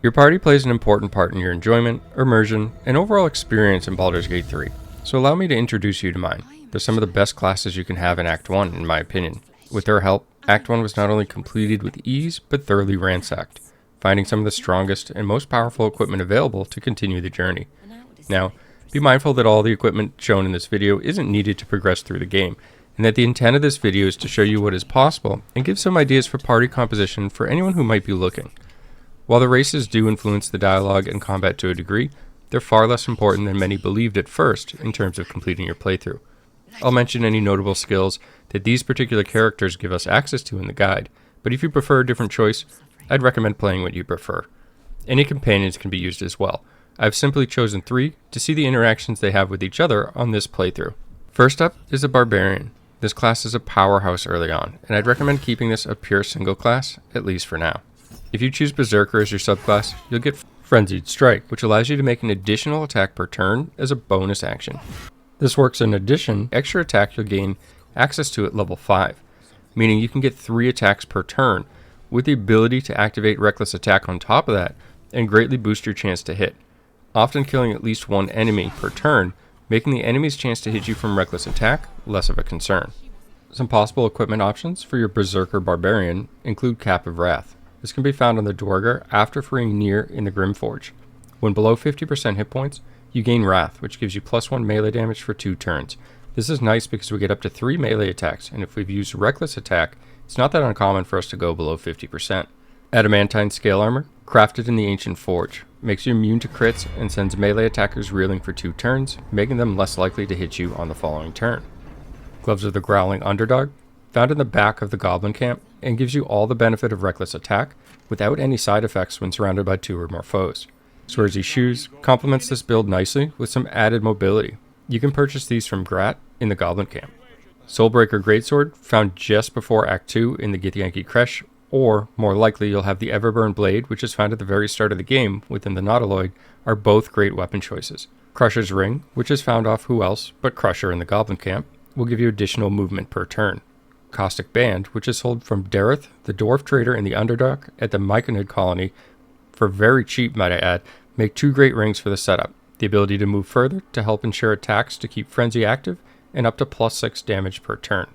Your party plays an important part in your enjoyment, immersion, and overall experience in Baldur's Gate 3, so allow me to introduce you to mine. They're some of the best classes you can have in Act 1, in my opinion. With their help, Act 1 was not only completed with ease, but thoroughly ransacked, finding some of the strongest and most powerful equipment available to continue the journey. Now, be mindful that all the equipment shown in this video isn't needed to progress through the game, and that the intent of this video is to show you what is possible and give some ideas for party composition for anyone who might be looking. While the races do influence the dialogue and combat to a degree, they're far less important than many believed at first in terms of completing your playthrough. I'll mention any notable skills that these particular characters give us access to in the guide, but if you prefer a different choice, I'd recommend playing what you prefer. Any companions can be used as well. I've simply chosen 3 to see the interactions they have with each other on this playthrough. First up is a Barbarian. This class is a powerhouse early on, and I'd recommend keeping this a pure single class, at least for now. If you choose Berserker as your subclass, you'll get Frenzied Strike, which allows you to make an additional attack per turn as a bonus action. This works in addition to extra attack you'll gain access to at level 5, meaning you can get 3 attacks per turn, with the ability to activate Reckless Attack on top of that, and greatly boost your chance to hit, often killing at least 1 enemy per turn, making the enemy's chance to hit you from Reckless Attack less of a concern. Some possible equipment options for your Berserker Barbarian include Cap of Wrath. This can be found on the Dwargar after freeing Nier in the Grimforge. When below 50% hit points, you gain Wrath, which gives you +1 melee damage for 2 turns. This is nice because we get up to 3 melee attacks, and if we've used Reckless Attack, it's not that uncommon for us to go below 50%. Adamantine Scale Armor, crafted in the Ancient Forge, makes you immune to crits and sends melee attackers reeling for 2 turns, making them less likely to hit you on the following turn. Gloves of the Growling Underdog, found in the back of the Goblin Camp, and gives you all the benefit of Reckless Attack without any side effects when surrounded by 2 or more foes. Swearsy Shoes complements this build nicely with some added mobility. You can purchase these from Grat in the Goblin Camp. Soulbreaker Greatsword, found just before Act 2 in the Githyanki Kresh, or more likely you'll have the Everburn Blade, which is found at the very start of the game within the Nautiloid, are both great weapon choices. Crusher's Ring, which is found off who else but Crusher in the Goblin Camp, will give you additional movement per turn. Caustic Band, which is sold from Dareth, the dwarf trader in the Underdark at the Myconid colony, for very cheap, might I add, make 2 great rings for the setup. The ability to move further to help ensure attacks to keep Frenzy active, and up to +6 damage per turn.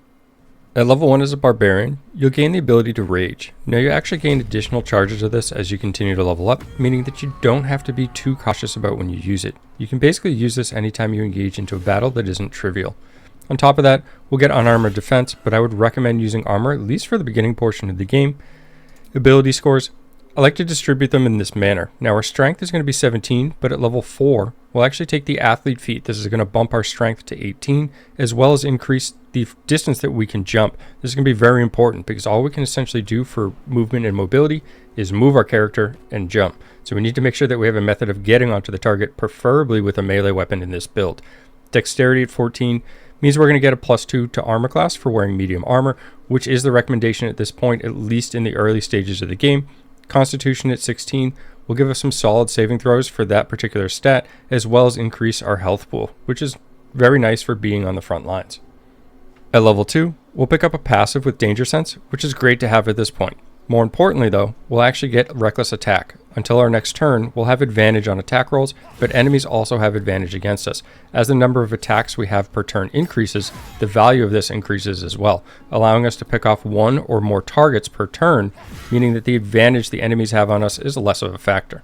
At level 1 as a Barbarian, you'll gain the ability to Rage. Now you actually gain additional charges of this as you continue to level up, meaning that you don't have to be too cautious about when you use it. You can basically use this anytime you engage into a battle that isn't trivial. On top of that, we'll get Unarmored Defense, but I would recommend using armor at least for the beginning portion of the game. Ability scores, I like to distribute them in this manner. Now our strength is going to be 17, but at level 4, we'll actually take the Athlete feat. This is going to bump our strength to 18, as well as increase the distance that we can jump. This is going to be very important because all we can essentially do for movement and mobility is move our character and jump. So we need to make sure that we have a method of getting onto the target, preferably with a melee weapon in this build. Dexterity at 14 means we're going to get a +2 to armor class for wearing medium armor, which is the recommendation at this point, at least in the early stages of the game. Constitution at 16 will give us some solid saving throws for that particular stat, as well as increase our health pool, which is very nice for being on the front lines. At level 2, we'll pick up a passive with Danger Sense, which is great to have at this point. More importantly though, we'll actually get Reckless Attack. Until our next turn, we'll have advantage on attack rolls, but enemies also have advantage against us. As the number of attacks we have per turn increases, the value of this increases as well, allowing us to pick off 1 or more targets per turn, meaning that the advantage the enemies have on us is less of a factor.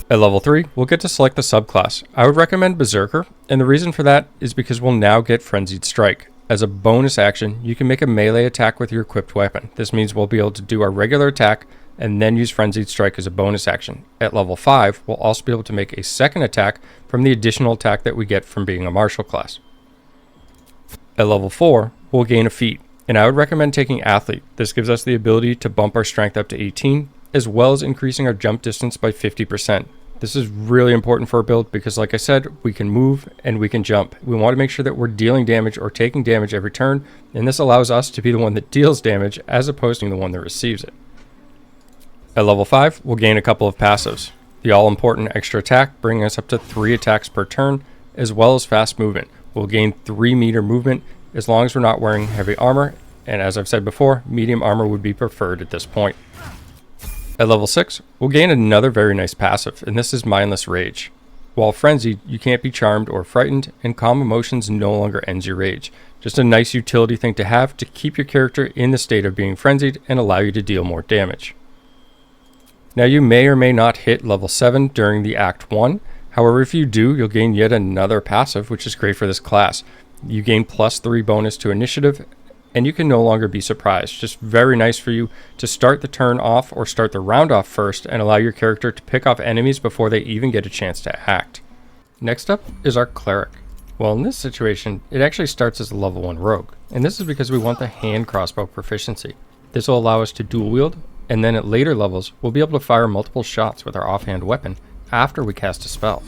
At level 3, we'll get to select the subclass. I would recommend Berserker, and the reason for that is because we'll now get Frenzied Strike. As a bonus action, you can make a melee attack with your equipped weapon. This means we'll be able to do our regular attack and then use Frenzied Strike as a bonus action. At level 5, we'll also be able to make a second attack from the additional attack that we get from being a martial class. At level 4, we'll gain a feat, and I would recommend taking Athlete. This gives us the ability to bump our strength up to 18, as well as increasing our jump distance by 50%. This is really important for our build because, like I said, we can move and we can jump. We want to make sure that we're dealing damage or taking damage every turn, and this allows us to be the one that deals damage as opposed to the one that receives it. At level 5, we'll gain a couple of passives. The all-important extra attack, bringing us up to 3 attacks per turn, as well as fast movement. We'll gain 3 meter movement as long as we're not wearing heavy armor, and as I've said before, medium armor would be preferred at this point. At level 6, we'll gain another very nice passive, and this is Mindless Rage. While frenzied, you can't be charmed or frightened, and Calm Emotions no longer ends your rage. Just a nice utility thing to have to keep your character in the state of being frenzied and allow you to deal more damage. Now you may or may not hit level 7 during the Act 1, however if you do, you'll gain yet another passive, which is great for this class. You gain +3 bonus to initiative, and you can no longer be surprised. Just very nice for you to start the turn off or start the round off first and allow your character to pick off enemies before they even get a chance to act. Next up is our Cleric. Well, in this situation, it actually starts as a level 1 rogue, and this is because we want the hand crossbow proficiency. This will allow us to dual wield, and then at later levels, we'll be able to fire multiple shots with our offhand weapon after we cast a spell.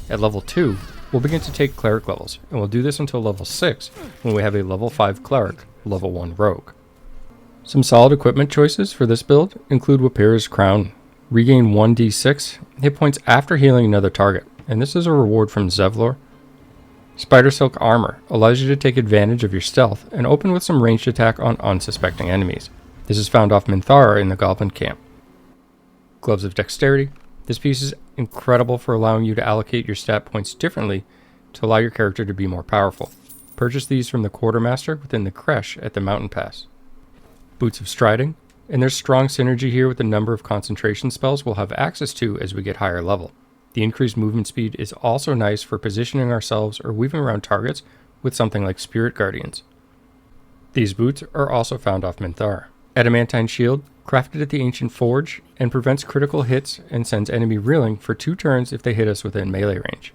At level 2, we'll begin to take Cleric levels, and we'll do this until level 6 when we have a level 5 Cleric, level 1 Rogue. Some solid equipment choices for this build include Wapira's Crown. Regain 1d6 hit points after healing another target, and this is a reward from Zevlor. Spider Silk Armor allows you to take advantage of your stealth and open with some ranged attack on unsuspecting enemies. This is found off Minthara in the Goblin Camp. Gloves of Dexterity. This piece is incredible for allowing you to allocate your stat points differently to allow your character to be more powerful. Purchase these from the Quartermaster within the creche at the Mountain Pass. Boots of Striding, and there's strong synergy here with the number of concentration spells we'll have access to as we get higher level. The increased movement speed is also nice for positioning ourselves or weaving around targets with something like Spirit Guardians. These boots are also found off Minthara. Adamantine Shield, crafted at the Ancient Forge, and prevents critical hits and sends enemy reeling for 2 turns if they hit us within melee range.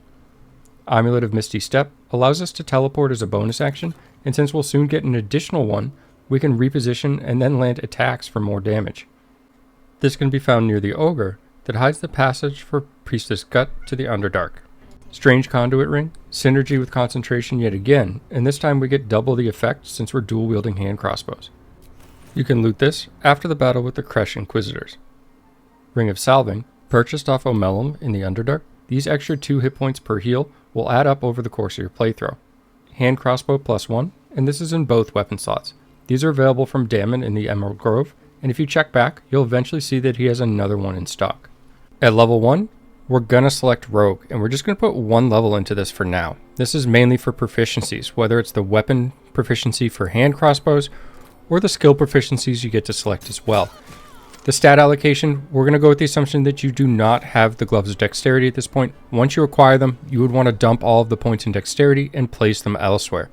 Amulet of Misty Step allows us to teleport as a bonus action, and since we'll soon get an additional one, we can reposition and then land attacks for more damage. This can be found near the Ogre that hides the passage for Priestess Gut to the Underdark. Strange Conduit Ring, synergy with concentration yet again, and this time we get double the effect since we're dual wielding hand crossbows. You can loot this after the battle with the Creche Inquisitors. Ring of Salving, purchased off Omelum in the Underdark. These extra 2 hit points per heal will add up over the course of your playthrough. Hand crossbow +1, and this is in both weapon slots. These are available from Damon in the Emerald Grove, and if you check back, you'll eventually see that he has another one in stock. At level 1, we're gonna select Rogue, and we're just gonna put 1 level into this for now. This is mainly for proficiencies, whether it's the weapon proficiency for hand crossbows, or the skill proficiencies you get to select as well. The stat allocation, we're going to go with the assumption that you do not have the Gloves of Dexterity at this point. Once you acquire them, you would want to dump all of the points in Dexterity and place them elsewhere.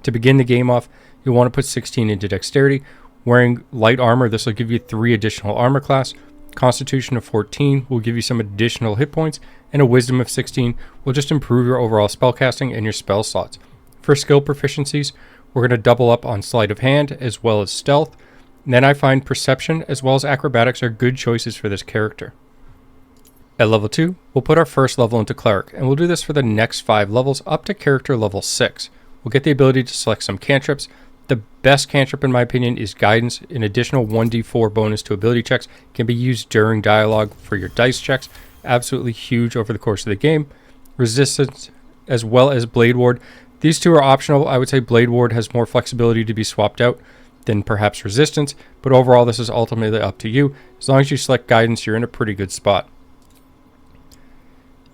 To begin the game off, you'll want to put 16 into Dexterity. Wearing light armor, this will give you 3 additional armor class. Constitution of 14 will give you some additional hit points, and a Wisdom of 16 will just improve your overall spellcasting and your spell slots. For skill proficiencies, we're going to double up on Sleight of Hand as well as Stealth. And then I find Perception as well as Acrobatics are good choices for this character. At level 2, we'll put our first level into Cleric, and we'll do this for the next 5 levels up to character level 6. We'll get the ability to select some cantrips. The best cantrip in my opinion is Guidance. An additional 1d4 bonus to ability checks can be used during dialogue for your dice checks. Absolutely huge over the course of the game. Resistance as well as Blade Ward. These 2 are optional. I would say Blade Ward has more flexibility to be swapped out than perhaps Resistance, but overall this is ultimately up to you. As long as you select Guidance, you're in a pretty good spot.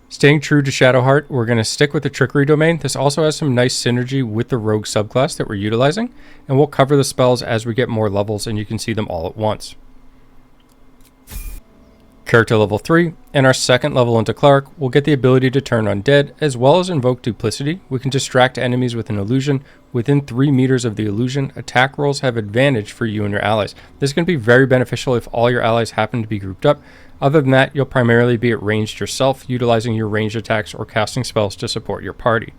Staying true to Shadowheart, we're going to stick with the Trickery domain. This also has some nice synergy with the Rogue subclass that we're utilizing, and we'll cover the spells as we get more levels and you can see them all at once. Character level 3, and our second level into Cleric, we'll get the ability to turn undead, as well as invoke Duplicity. We can distract enemies with an illusion. Within 3 meters of the illusion, attack rolls have advantage for you and your allies. This can be very beneficial if all your allies happen to be grouped up. Other than that, you'll primarily be at ranged yourself, utilizing your ranged attacks or casting spells to support your party.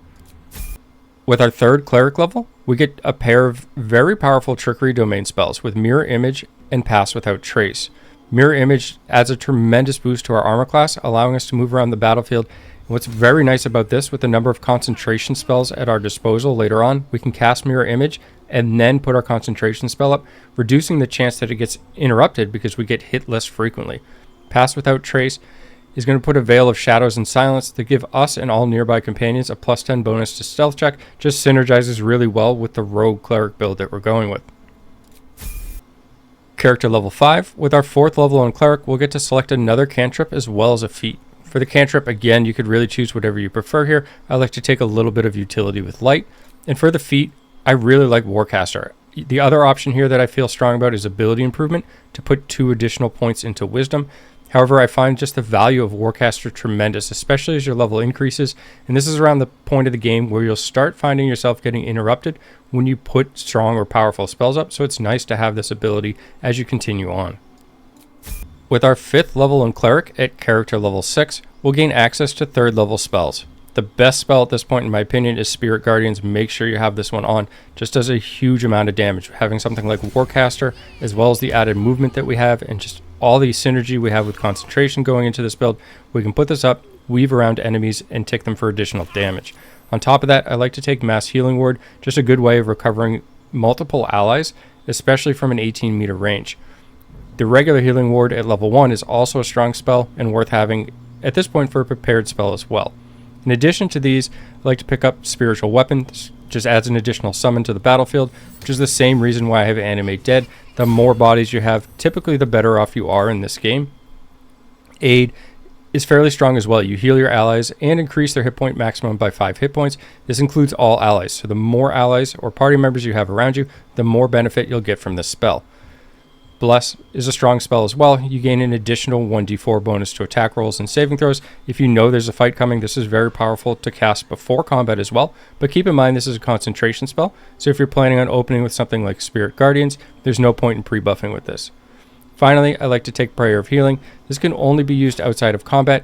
With our third Cleric level, we get a pair of very powerful Trickery domain spells with Mirror Image and Pass Without Trace. Mirror Image adds a tremendous boost to our armor class, allowing us to move around the battlefield. And what's very nice about this, with the number of concentration spells at our disposal later on, we can cast Mirror Image and then put our concentration spell up, reducing the chance that it gets interrupted because we get hit less frequently. Pass Without Trace is going to put a Veil of Shadows and Silence to give us and all nearby companions a +10 bonus to stealth check. Just synergizes really well with the Rogue Cleric build that we're going with. Character level 5, with our 4th level on Cleric, we'll get to select another cantrip as well as a feat. For the cantrip, again, you could really choose whatever you prefer here. I like to take a little bit of utility with light. And for the feat, I really like Warcaster. The other option here that I feel strong about is ability improvement, to put 2 additional points into wisdom. However, I find just the value of Warcaster tremendous, especially as your level increases. And this is around the point of the game where you'll start finding yourself getting interrupted when you put strong or powerful spells up. So it's nice to have this ability as you continue on. With our 5th level in Cleric at character level 6, we'll gain access to 3rd level spells. The best spell at this point, in my opinion, is Spirit Guardians. Make sure you have this one on. Just does a huge amount of damage. Having something like Warcaster, as well as the added movement that we have, and just all the synergy we have with concentration going into this build, we can put this up, weave around enemies, and tick them for additional damage. On top of that, I like to take Mass Healing Ward, just a good way of recovering multiple allies, especially from an 18-meter range. The regular Healing Ward at level 1 is also a strong spell and worth having at this point for a prepared spell as well. In addition to these, I like to pick up Spiritual Weapon. This just adds an additional summon to the battlefield, which is the same reason why I have Animate Dead. The more bodies you have, typically the better off you are in this game. Aid is fairly strong as well. You heal your allies and increase their hit point maximum by 5 hit points. This includes all allies, so the more allies or party members you have around you, the more benefit you'll get from this spell. Bless is a strong spell as well. You gain an additional 1d4 bonus to attack rolls and saving throws. If you know there's a fight coming, this is very powerful to cast before combat as well. But keep in mind this is a concentration spell, so if you're planning on opening with something like Spirit Guardians, there's no point in pre-buffing with this. Finally, I like to take Prayer of Healing. This can only be used outside of combat.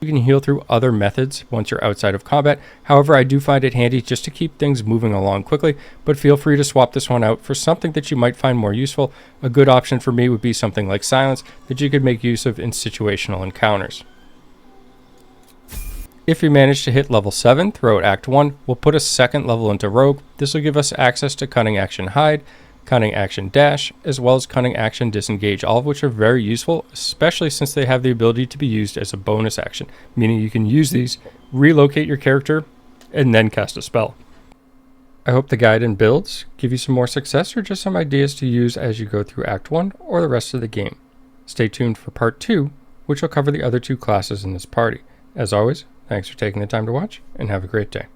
You can heal through other methods once you're outside of combat. However, I do find it handy just to keep things moving along quickly, but feel free to swap this one out for something that you might find more useful. A good option for me would be something like Silence that you could make use of in situational encounters. If you manage to hit level 7 throughout Act 1, we'll put a 2nd level into Rogue. This will give us access to Cunning Action Hide, Cunning Action Dash, as well as Cunning Action Disengage, all of which are very useful, especially since they have the ability to be used as a bonus action, meaning you can use these, relocate your character, and then cast a spell. I hope the guide and builds give you some more success or just some ideas to use as you go through Act 1 or the rest of the game. Stay tuned for Part 2, which will cover the other 2 classes in this party. As always, thanks for taking the time to watch, and have a great day.